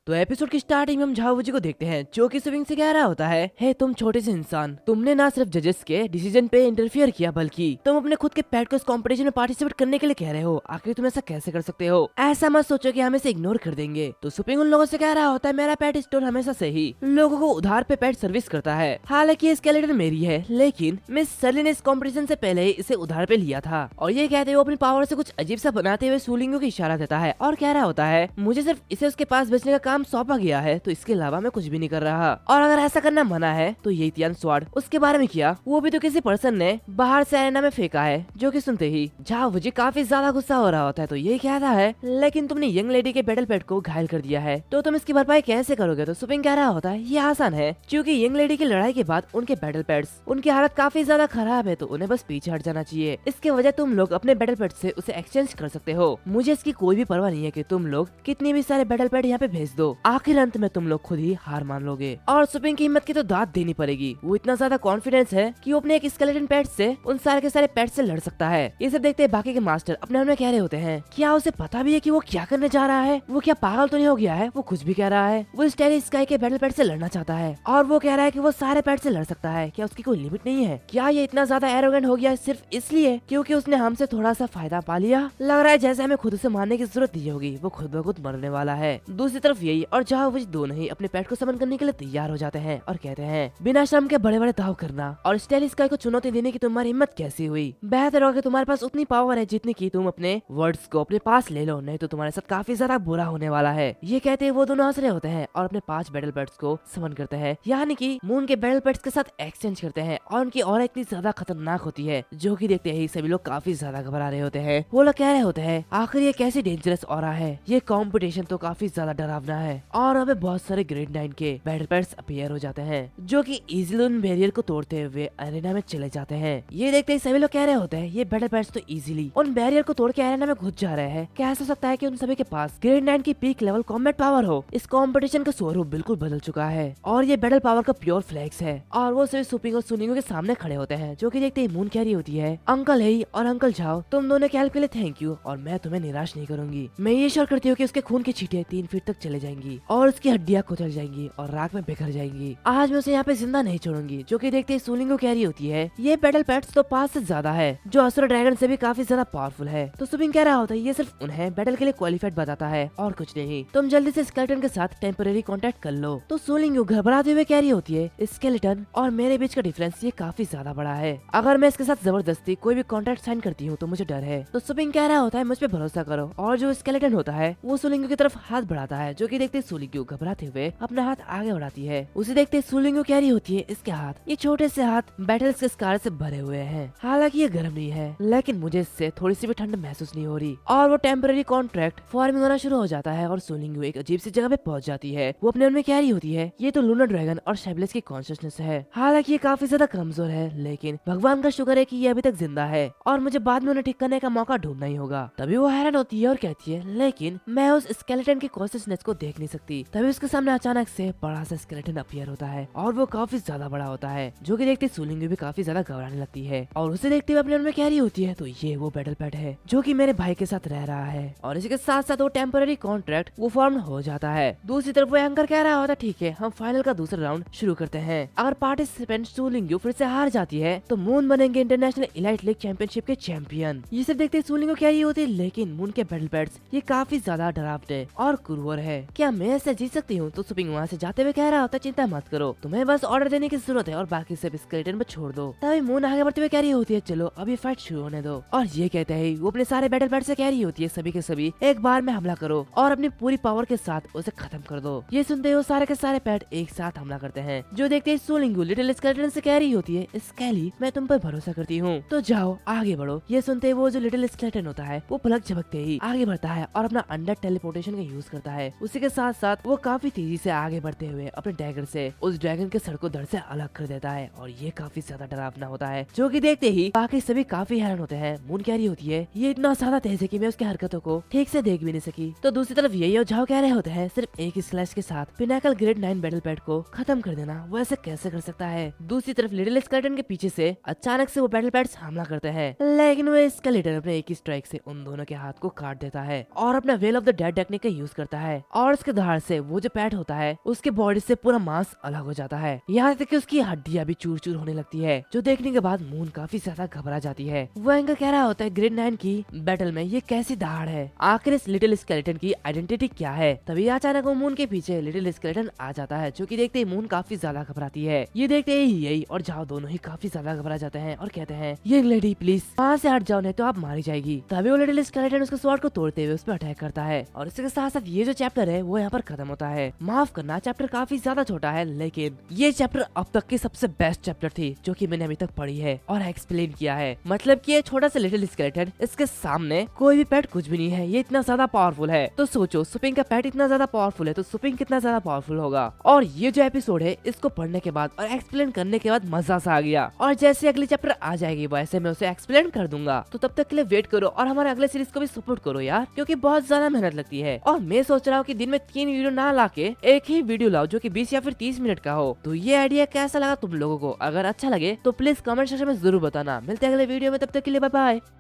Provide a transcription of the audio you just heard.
तो एपिसोड की स्टार्टिंग में हम झाओ वुजी को देखते हैं जो कि स्विंग से कह रहा होता है, हे तुम छोटे से इंसान, तुमने ना सिर्फ जजेस के डिसीजन पे इंटरफियर किया बल्कि तुम अपने खुद के पेट को इस कंपटीशन में पार्टिसिपेट करने के लिए कह रहे हो। आखिर तुम ऐसा कैसे कर सकते हो? ऐसा मत सोचो कि हम इसे इग्नोर कर देंगे। तो सुपिंग उन लोगों से कह रहा होता है, मेरा पेट स्टोर हमेशा से ही लोगों को उधार पे पेट सर्विस करता है। हालांकि ये स्केलेटन मेरी है, लेकिन मिस सर्ली ने इस कॉम्पिटिशन से पहले ही इसे उधार पे लिया था। और ये कहते हुए अपनी पावर से कुछ अजीब सा बनाते हुए सूलिंगो को इशारा देता है और कह रहा होता है, मुझे सिर्फ इसे उसके पास बेचने का काम सौंपा गया है, तो इसके अलावा मैं कुछ भी नहीं कर रहा। और अगर ऐसा करना मना है तो ये तियान स्वाड उसके बारे में किया, वो भी तो किसी पर्सन ने बाहर से एरेना में फेंका है। जो कि सुनते ही झाओ वुजी काफी ज्यादा गुस्सा हो रहा होता है। तो ये कहता है, लेकिन तुमने यंग लेडी के बैटल पेट को घायल कर दिया है, तो तुम इसकी भरपाई कैसे करोगे? तो सुपिंग कह रहा होता है, ये आसान है, क्योंकि यंग लेडी की लड़ाई के बाद उनके बैटल पेट्स उनकी हालत काफी ज्यादा खराब है, तो उन्हें बस पीछे हट जाना चाहिए। इसके वजह तुम लोग अपने बैटल पेट से उसे एक्सचेंज कर सकते हो। मुझे इसकी कोई भी परवाह नहीं है कि तुम लोग कितने भी सारे बैटल पेट यहाँ पे भेज दो, आखिर अंत में तुम लोग खुद ही हार मान लोगे। और सुपिंग की हिम्मत की तो दाद देनी पड़ेगी। वो इतना ज्यादा कॉन्फिडेंस है कि वो अपने एक स्केलेटन पेट से उन सारे के सारे पेट से लड़ सकता है। ये सब देखते बाकी के मास्टर अपने मन में कह रहे होते हैं, क्या उसे पता भी है कि वो क्या करने जा रहा है? वो क्या पागल तो नहीं हो गया है? वो कुछ भी कह रहा है। वो स्टेरी स्काई के बैटल पेट से लड़ना चाहता है और वो कह रहा है कि वो सारे पेट से लड़ सकता है। क्या उसकी कोई लिमिट नहीं है? क्या ये इतना ज्यादा एरोगेंट हो गया है सिर्फ इसलिए क्योंकि उसने हमसे थोड़ा सा फायदा पा लिया? लग रहा है जैसे हमें खुद से मारने की जरूरत नहीं होगी, वो खुद ब खुद मरने वाला है। दूसरी तरफ यही और झाओ वुजी दोनों ही अपने पेट को समन करने के लिए तैयार हो जाते हैं और कहते हैं, बिना शर्म के बड़े बड़े दाव करना और स्टेली स्काई को चुनौती देने की तुम्हारी हिम्मत कैसी हुई? बेहतर होगा कि तुम्हारे पास उतनी पावर है जितनी की तुम अपने वर्ड्स को अपने पास ले लो, नहीं तो तुम्हारे साथ काफी ज्यादा बुरा होने वाला है। ये कहते हैं वो दोनों हंस रहे होते हैं और अपने 5 बैटल पेट्स को समन करते हैं, यानी कि मून के बैटल पेट्स के साथ एक्सचेंज करते हैं। और उनकी ऑरा इतनी ज्यादा खतरनाक होती है जो कि देखते ही सभी लोग काफी ज्यादा घबरा रहे होते हैं। वो लोग कह रहे होते हैं, आखिर ये कैसी डेंजरस ऑरा है? ये कंपटीशन तो काफी ज्यादा डरावना है। और हमें बहुत सारे ग्रेड 9 के बैटल पेट्स अपीयर हो जाते हैं जो कि इजीली उन बैरियर को तोड़ते हुए अरेना में चले जाते हैं। ये देखते ही सभी लोग कह रहे होते हैं, ये बैटल पेट्स तो इजीली उन बैरियर को तोड़ के अरेना में घुस जा रहे हैं। क्या ऐसा सकता है कि उन सभी के पास ग्रेड 9 की पीक लेवल कॉम्बैट पावर हो? इस कंपटीशन का स्वरूप बिल्कुल बदल चुका है और ये बैटल पावर का प्योर फ्लैक्स है। और वो सभी सुपिंग और सुनिंगो के सामने खड़े होते हैं जो कि देखते ही मून कह रही होती है, अंकल हेई और अंकल झाओ, तुम दोनों के हेल्प के लिए थैंक यू और मैं तुम्हें निराश नहीं करूंगी। मैं ये श्योर करती हूँ कि उसके खून की छींटे 3 फीट तक चले जाएंगी और उसकी हड्डियां कुचल जाएंगी और राख में बिखर जाएंगी। आज मैं उसे यहाँ पे जिंदा नहीं छोड़ूंगी। जो कि देखते ही सुनिंगो कह रही होती है, ये बैटल पेट्स तो 5 से ज्यादा है, जो असुर ड्रैगन से भी काफी ज्यादा पावरफुल है। तो सुपिंग कह रहा होता है, ये सिर्फ उन्हें बैटल के लिए क्वालिफाइड बताता है और कुछ नहीं। तुम जल्दी से स्केलेटन के साथ टेम्परेरी कांटेक्ट कर लो। तो सुनिंगो घबराते हुए कह रही होती है, स्केलेटन और मेरे बीच का डिफरेंस ये काफी ज्यादा बड़ा है, अगर मैं इसके साथ जबरदस्ती कोई भी कॉन्ट्रैक्ट साइन करती हूँ तो मुझे डर है। तो सुपिंग कह रहा होता है, मुझ पे भरोसा करो। और जो स्केलेटन होता है वो सुलिंगो की तरफ हाथ बढ़ाता है, जो कि देखते सुलिंगो घबराते हुए अपना हाथ आगे बढ़ाती है। उसे देखते सुलिंगो कह रही होती है, इसके हाथ, ये छोटे से हाथ बैटल्स के स्कार से भरे हुए हैं। हालांकि ये गर्म नहीं है, लेकिन मुझे इससे थोड़ी सी भी ठंड महसूस नहीं हो रही। और वो टेम्पररी कॉन्ट्रैक्ट फॉर्मिंग होना शुरू हो जाता है और सुलिंगो एक अजीब सी जगह पे पहुंच जाती है। वो अपने मन में कह रही होती है, ये तो लूनर ड्रैगन और शेबलेस की कॉन्शियसनेस है। हालांकि ये काफी ज्यादा कमजोर है, लेकिन भगवान का शुक्र है कि ये अभी तक जिंदा है और मुझे बाद में उन्हें ठीक करने का मौका ढूंढना ही होगा। तभी वो हैरान होती है और कहती है, लेकिन मैं उस स्केलेटन की कॉन्शियसनेस को देख नहीं सकती। तभी उसके सामने अचानक से बड़ा सा स्केलेटन अपीयर होता है और वो काफी ज्यादा बड़ा होता है, जो कि देखते सुलिंगो भी काफी ज्यादा घबराने लगती है। और उसे देखते हुए अपने मन में कह रही होती है, तो ये वो बैटल पेट है जो कि मेरे भाई के साथ रह रहा है। और इसी के साथ साथ वो टेम्पररी कॉन्ट्रैक्ट वो फॉर्म हो जाता है। दूसरी तरफ वो एंकर कह रहा होता है, ठीक है, हम फाइनल का दूसरा राउंड शुरू करते हैं। अगर पार्टिसिपेंट सुलिंगो फिर से हार जाती है तो मून बनेंगे इंटरनेशनल इलाइट लीग चैंपियनशिप के चैंपियन। ये सब देखते सुलिंगो कह रही होती है, लेकिन मून के बैटल पेट्स ये काफी ज्यादा डरावने और क्रूर है, क्या मैं ऐसे जीत सकती हूँ? तो सुपिंग वहाँ से जाते हुए कह रहा होता है, चिंता मत करो, तुम्हें बस ऑर्डर देने की जरूरत है और बाकी सब स्केलेटन पर छोड़ दो। तभी मून आगे बढ़ते हुए कह रही होती है, चलो अभी फाइट शुरू होने दो। और ये कहते हैं वो अपने सारे बैटल पेट से कह रही होती है, सभी के सभी एक बार में हमला करो और अपनी पूरी पावर के साथ उसे खत्म कर दो। ये सुनते हुए सारे के सारे पेट एक साथ हमला करते हैं। जो देखते ही सुलिंगो लिटिल स्केलेटन से कह रही होती है, स्केली मैं तुम पर भरोसा करती हूँ, तो जाओ आगे बढ़ो। ये सुनते वो जो लिटिल स्केलेटन होता है वो पलक झपकते ही आगे बढ़ता है और अपना अंडर टेलीपोर्टेशन का यूज करता है। उसी के साथ साथ वो काफी तेजी से आगे बढ़ते हुए अपने डैगर से उस ड्रैगन के सर को धड़ से अलग कर देता है और ये काफी ज्यादा डरावना होता है, जो कि देखते ही बाकी सभी काफी हैरान होते हैं। मून कह रही होती है, ये इतना ज्यादा तेज है कि मैं उसकी हरकतों को ठीक से देख भी नहीं सकी। तो दूसरी तरफ यही और झाओ कह रहे होते हैं, सिर्फ एक स्लैश के साथ पिनाकल ग्रेड 9 बैटल पेट को खत्म कर देना वो ऐसे कैसे कर सकता है? दूसरी तरफ लिटिल स्केलेटन के पीछे से अचानक से वो बैटल पेट्स हमला करते हैं, लेकिन वो स्केलेटन अपने एक ही स्ट्राइक से उन दोनों के हाथ को काट देता है और अपना well of the dead technique का यूज करता है और उसके धार से वो जो पेट होता है उसके बॉडी से पूरा मांस अलग हो जाता है, यहाँ तक कि उसकी हड्डियां भी चूर चूर होने लगती है, जो देखने के बाद मून काफी ज्यादा घबरा जाती है। वो एंगर कह रहा होता है ग्रेड 9 की बैटल में ये कैसी दहाड़ है, आखिर इस लिटिल स्केलेटन की आइडेंटिटी क्या है। तभी अचानक वो मून के पीछे लिटिल स्केलेटन आ जाता है, जो कि देखते ही मून काफी ज्यादा घबराती है। ये देखते ही यही और जाओ दोनों ही काफी ज्यादा घबरा जाते हैं और कहते हैं ये लेडी प्लीज वहाँ से हट जाओ नहीं तो आप मारी जाएगी। तभी वो लिटिल स्केलेटन उसके स्वॉर्ड को तोड़ते हुए उस पर अटैक करता है और इसके साथ साथ ये जो चैप्टर है वो यहाँ पर खत्म होता है। माफ करना चैप्टर काफी ज्यादा छोटा है, लेकिन ये चैप्टर अब तक की सबसे बेस्ट चैप्टर थी जो कि मैंने अभी तक पढ़ी है और एक्सप्लेन किया है। मतलब कि ये छोटा सा लिटिल स्केलेटन, इसके सामने कोई भी पेट कुछ भी नहीं है, ये इतना ज्यादा पावरफुल है। तो सोचो सुपिंग का पेट इतना ज्यादा पावरफुल है तो सुपिंग कितना ज्यादा पावरफुल होगा। और ये जो एपिसोड है इसको पढ़ने के बाद और एक्सप्लेन करने के बाद मजा सा आ गया, और जैसे अगली चैप्टर आ जाएगी वैसे मैं उसे एक्सप्लेन कर दूंगा। तो तब तक के लिए वेट करो और हमारे अगले सीरीज को भी सपोर्ट करो यार, क्योंकि बहुत ज्यादा मेहनत लगती है। और मैं सोच रहा हूँ कि दिन में 3 वीडियो ना लाके एक ही वीडियो लाओ जो कि 20 या फिर 30 मिनट का हो। तो ये आइडिया कैसा लगा तुम लोगों को? अगर अच्छा लगे तो प्लीज कमेंट सेक्शन में जरूर बताना। मिलते हैं अगले वीडियो में, तब तक के लिए बाय बाय।